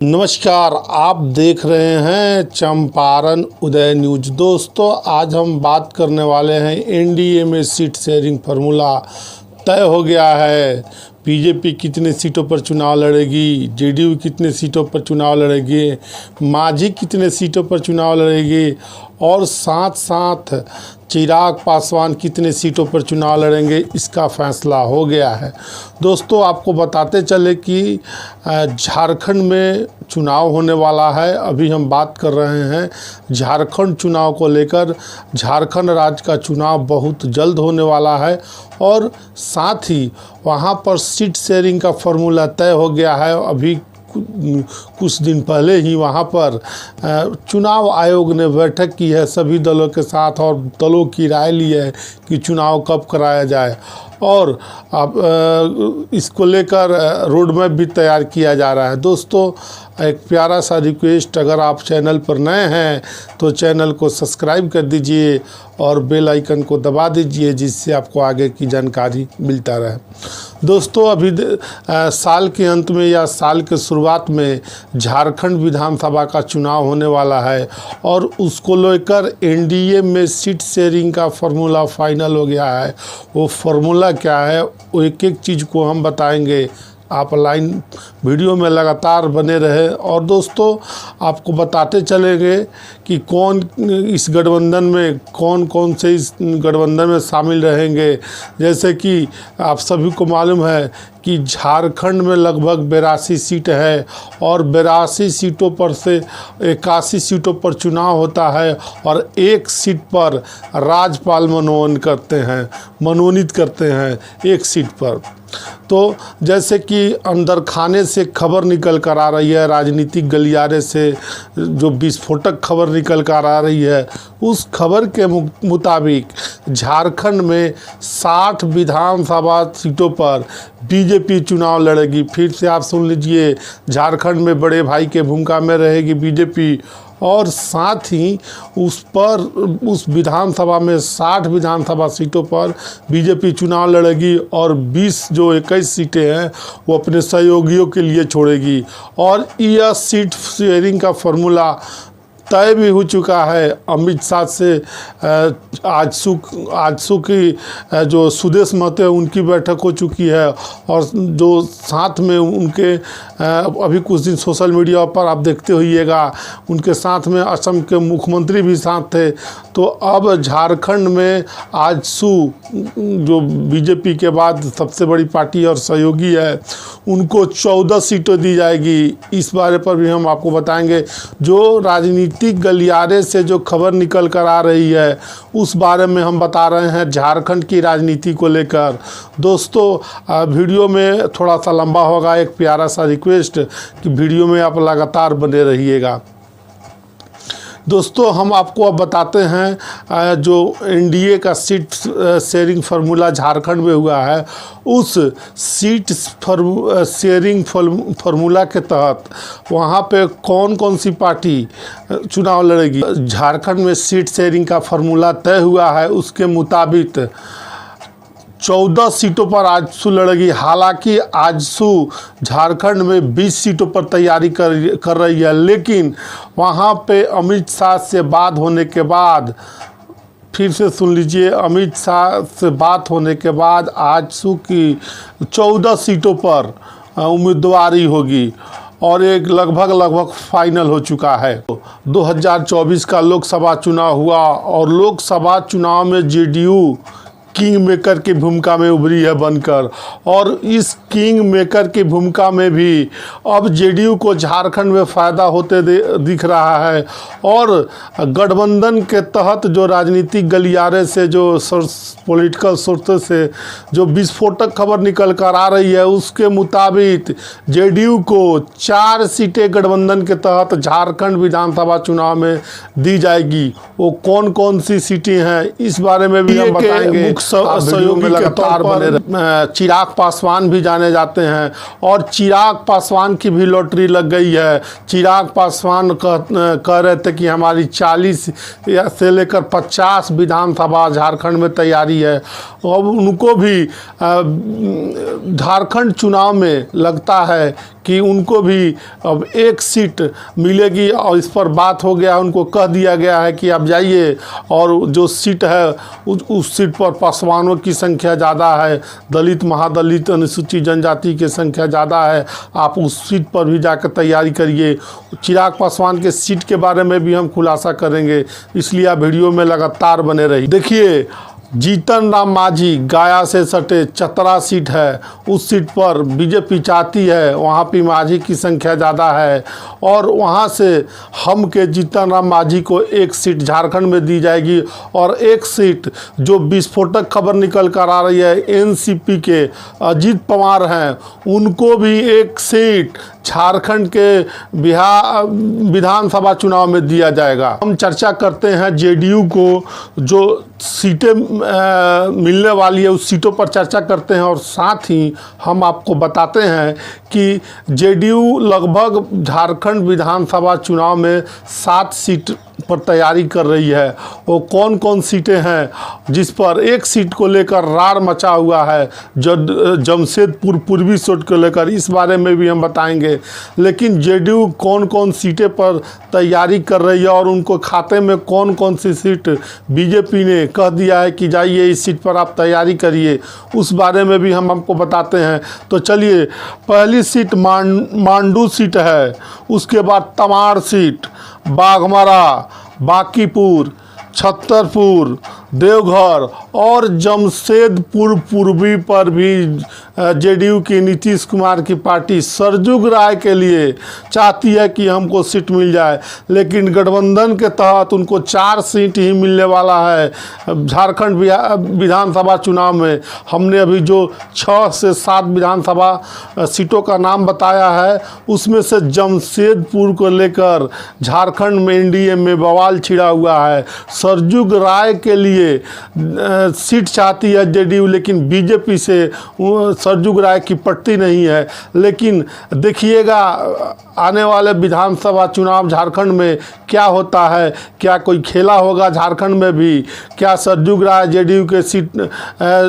नमस्कार, आप देख रहे हैं चंपारण उदय न्यूज। दोस्तों, आज हम बात करने वाले हैं एनडीए में सीट शेयरिंग फार्मूला तय हो गया है। बीजेपी कितने सीटों पर चुनाव लड़ेगी, जेडीयू कितने सीटों पर चुनाव लड़ेगी, मांझी कितने सीटों पर चुनाव लड़ेगी और साथ साथ चिराग पासवान कितने सीटों पर चुनाव लड़ेंगे, इसका फैसला हो गया है। दोस्तों, आपको बताते चले कि झारखंड में चुनाव होने वाला है। अभी हम बात कर रहे हैं झारखंड चुनाव को लेकर। झारखंड राज्य का चुनाव बहुत जल्द होने वाला है और साथ ही वहां पर सीट शेयरिंग का फॉर्मूला तय हो गया है। अभी कुछ दिन पहले ही वहां पर चुनाव आयोग ने बैठक की है सभी दलों के साथ और दलों की राय ली है कि चुनाव कब कराया जाए और अब इसको लेकर रोड मैप भी तैयार किया जा रहा है। दोस्तों, एक प्यारा सा रिक्वेस्ट, अगर आप चैनल पर नए हैं तो चैनल को सब्सक्राइब कर दीजिए और बेल आइकन को दबा दीजिए, जिससे आपको आगे की जानकारी मिलता रहे। दोस्तों, अभी साल के अंत में या साल के शुरुआत में झारखंड विधानसभा का चुनाव होने वाला है और उसको लेकर एनडीए में सीट शेयरिंग का फार्मूला फाइनल हो गया है। वो फार्मूला क्या है, वो एक एक चीज़ को हम बताएंगे। आप लाइन वीडियो में लगातार बने रहे और दोस्तों, आपको बताते चलेंगे कि कौन इस गठबंधन में कौन से इस गठबंधन में शामिल रहेंगे। जैसे कि आप सभी को मालूम है कि झारखंड में लगभग 82 सीट है और 82 सीटों पर से 81 सीटों पर चुनाव होता है और एक सीट पर राज्यपाल मनोनीत करते हैं एक सीट पर। तो जैसे कि अंदर खाने से खबर निकल कर आ रही है, राजनीतिक गलियारे से जो विस्फोटक खबर निकल कर आ रही है, उस खबर के मुताबिक झारखंड में 60 विधानसभा सीटों पर बीजेपी चुनाव लड़ेगी। फिर से आप सुन लीजिए, झारखंड में बड़े भाई के भूमिका में रहेगी बीजेपी और साथ ही उस विधानसभा में 60 विधानसभा सीटों पर बीजेपी चुनाव लड़ेगी और 21 सीटें हैं वो अपने सहयोगियों के लिए छोड़ेगी। और यह सीट शेयरिंग का फॉर्मूला तय भी हो चुका है। अमित शाह से आजसू की जो सुदेश महतो है उनकी बैठक हो चुकी है और जो साथ में उनके अभी कुछ दिन सोशल मीडिया पर आप देखते होइएगा, उनके साथ में असम के मुख्यमंत्री भी साथ थे। तो अब झारखंड में आजसू जो बीजेपी के बाद सबसे बड़ी पार्टी और सहयोगी है, उनको 14 सीटें दी जाएगी। इस बारे पर भी हम आपको बताएंगे। जो राजनीतिक गलियारे से जो खबर निकल कर आ रही है उस बारे में हम बता रहे हैं झारखंड की राजनीति को लेकर। दोस्तों, वीडियो में थोड़ा सा लंबा होगा, एक प्यारा सा रिक्वेस्ट कि वीडियो में आप लगातार बने रहिएगा। दोस्तों, हम आपको अब बताते हैं जो एनडीए का सीट शेयरिंग फार्मूला झारखंड में हुआ है, उस सीट शेयरिंग फार्मूला के तहत वहाँ पे कौन सी पार्टी चुनाव लड़ेगी। झारखंड में सीट शेयरिंग का फार्मूला तय हुआ है, उसके मुताबिक 14 सीटों पर आजसू लड़ेगी। हालांकि आजसू झारखंड में 20 सीटों पर तैयारी कर रही है, लेकिन वहां पे अमित शाह से बात होने के बाद, फिर से सुन लीजिए, अमित शाह से बात होने के बाद आजसू की 14 सीटों पर उम्मीदवारी होगी और एक लगभग फाइनल हो चुका है। 2024 का लोकसभा चुनाव हुआ और लोकसभा चुनाव में जेडीयू किंग मेकर की भूमिका में उभरी है बनकर, और इस किंग मेकर की भूमिका में भी अब जेडीयू को झारखंड में फ़ायदा होते दिख रहा है। और गठबंधन के तहत जो राजनीतिक गलियारे से, जो पॉलिटिकल सोर्सेस से जो विस्फोटक खबर निकल कर आ रही है, उसके मुताबिक जेडीयू को 4 सीटें गठबंधन के तहत झारखंड विधानसभा चुनाव में दी जाएगी। वो कौन सी सीटें हैं इस बारे में भी हम बताएंगे। सहयोग में लगातार बने चिराग पासवान भी जाने जाते हैं और चिराग पासवान की भी लॉटरी लग गई है। चिराग पासवान कह रहे थे कि हमारी 40 से लेकर 50 विधानसभा झारखंड में तैयारी है। अब उनको भी झारखंड चुनाव में लगता है कि उनको भी अब एक सीट मिलेगी और इस पर बात हो गया, उनको कह दिया गया है कि आप जाइए और जो सीट है उस सीट पर पासवानों की संख्या ज़्यादा है, दलित महादलित अनुसूचित जनजाति की संख्या ज़्यादा है, आप उस सीट पर भी जाकर तैयारी करिए। चिराग पासवान के सीट के बारे में भी हम खुलासा करेंगे, इसलिए आप वीडियो में लगातार बने रहिए। देखिए, जीतन राम मांझी गया से सटे चतरा सीट है, उस सीट पर बीजेपी चाहती है, वहाँ पे मांझी की संख्या ज़्यादा है और वहाँ से हम के जीतन राम मांझी को एक सीट झारखंड में दी जाएगी और एक सीट जो विस्फोटक खबर निकल कर आ रही है एनसीपी के अजीत पवार हैं, उनको भी एक सीट झारखंड के विधानसभा चुनाव में दिया जाएगा। हम चर्चा करते हैं जेडीयू को जो सीटें मिलने वाली है उस सीटों पर चर्चा करते हैं और साथ ही हम आपको बताते हैं कि जेडीयू लगभग झारखंड विधानसभा चुनाव में 7 सीट पर तैयारी कर रही है। वो कौन कौन सीटें हैं जिस पर एक सीट को लेकर रार मचा हुआ है, जमशेदपुर पूर्वी सीट को लेकर, इस बारे में भी हम बताएंगे। लेकिन जेडीयू कौन कौन सीटें पर तैयारी कर रही है और उनको खाते में कौन कौन सी सीट बीजेपी ने कह दिया है कि जाइए इस सीट पर आप तैयारी करिए, उस बारे में भी हम आपको बताते हैं। तो चलिए, पहली सीट मांडू सीट है, उसके बाद तमाड़ सीट, बाघमारा, बांकीपुर, छतरपुर, देवघर और जमशेदपुर पूर्वी पर भी जेडीयू की नीतीश कुमार की पार्टी सरजुग राय के लिए चाहती है कि हमको सीट मिल जाए, लेकिन गठबंधन के तहत उनको 4 सीट ही मिलने वाला है झारखंड विधानसभा चुनाव में। हमने अभी जो 6 से 7 विधानसभा सीटों का नाम बताया है, उसमें से जमशेदपुर को लेकर झारखंड में एनडीए में बवाल छिड़ा हुआ है। सरजुग राय के लिए सीट चाहती है जेडीयू, लेकिन बीजेपी से सरजुग राय की पट्टी नहीं है। लेकिन देखिएगा आने वाले विधानसभा चुनाव झारखंड में क्या होता है, क्या कोई खेला होगा झारखंड में भी, क्या सरजुग राय जेडीयू के सीट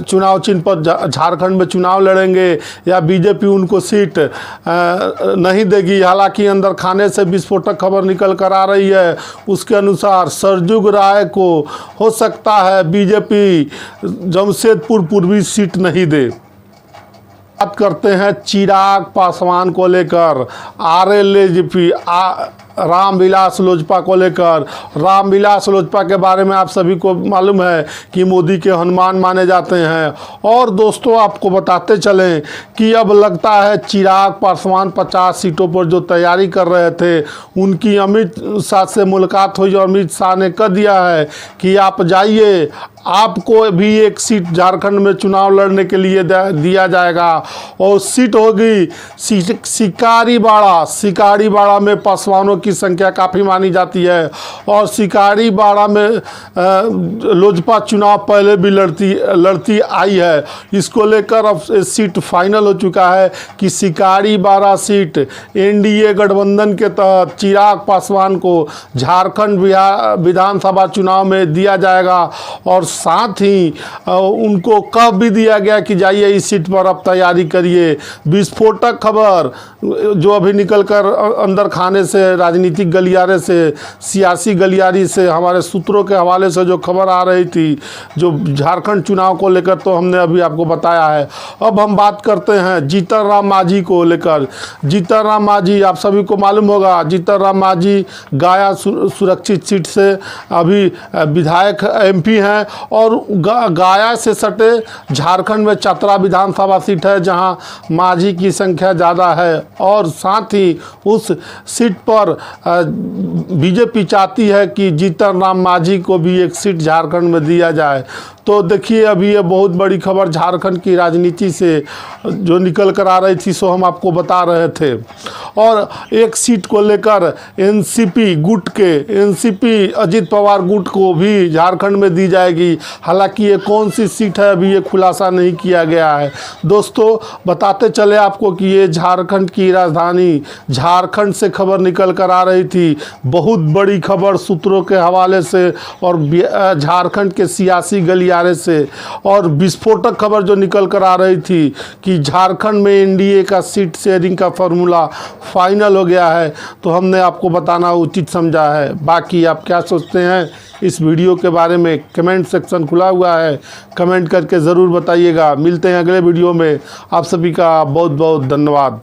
चुनाव चिन्ह पर झारखंड में चुनाव लड़ेंगे या बीजेपी उनको सीट नहीं देगी। हालांकि अंदर खाने से विस्फोटक खबर निकल कर आ रही है, उसके अनुसार सरजुग राय को हो सकता है बीजेपी जमशेदपुर पूर्वी सीट नहीं दे। बात करते हैं चिराग पासवान को लेकर, आरएलजेपी रामविलास लोजपा को लेकर। रामविलास लोजपा के बारे में आप सभी को मालूम है कि मोदी के हनुमान माने जाते हैं। और दोस्तों, आपको बताते चलें कि अब लगता है चिराग पासवान 50 सीटों पर जो तैयारी कर रहे थे, उनकी अमित शाह से मुलाकात हुई और अमित शाह ने कह दिया है कि आप जाइए, आपको भी एक सीट झारखंड में चुनाव लड़ने के लिए दिया जाएगा और सीट होगी सिकारीबाड़ा में पासवानों की संख्या काफ़ी मानी जाती है और सिकारीबाड़ा में लोजपा चुनाव पहले भी लड़ती आई है। इसको लेकर अब सीट फाइनल हो चुका है कि सिकारीबाड़ा सीट एनडीए गठबंधन के तहत चिराग पासवान को झारखंड विधानसभा चुनाव में दिया जाएगा और साथ ही उनको कह भी दिया गया कि जाइए इस सीट पर अब तैयारी करिए। विस्फोटक खबर जो अभी निकल कर अंदर खाने से, राजनीतिक गलियारे से, सियासी गलियारी से, हमारे सूत्रों के हवाले से जो खबर आ रही थी जो झारखंड चुनाव को लेकर, तो हमने अभी आपको बताया है। अब हम बात करते हैं जीतन राम मांझी को लेकर। जीतन राम मांझी, आप सभी को मालूम होगा, जीतन राम मांझी गया सुरक्षित सीट से अभी विधायक एमपी हैं और गया से सटे झारखंड में चतरा विधानसभा सीट है जहां मांझी की संख्या ज़्यादा है और साथ ही उस सीट पर बीजेपी चाहती है कि जीतन राम मांझी को भी एक सीट झारखंड में दिया जाए। तो देखिए, अभी ये बहुत बड़ी खबर झारखंड की राजनीति से जो निकल कर आ रही थी, सो हम आपको बता रहे थे। और एक सीट को लेकर एनसीपी अजीत पवार गुट को भी झारखंड में दी जाएगी। हालांकि ये कौन सी सीट है अभी ये खुलासा नहीं किया गया है। दोस्तों, बताते चले आपको कि ये झारखंड की राजधानी झारखंड से खबर निकल कर आ रही थी, बहुत बड़ी खबर सूत्रों के हवाले से और झारखंड के सियासी गलियारे गलियारे से। और विस्फोटक खबर जो निकल कर आ रही थी कि झारखंड में एनडीए का सीट शेयरिंग का फॉर्मूला फाइनल हो गया है, तो हमने आपको बताना उचित समझा है। बाकी आप क्या सोचते हैं इस वीडियो के बारे में, कमेंट सेक्शन खुला हुआ है, कमेंट करके ज़रूर बताइएगा। मिलते हैं अगले वीडियो में। आप सभी का बहुत बहुत धन्यवाद।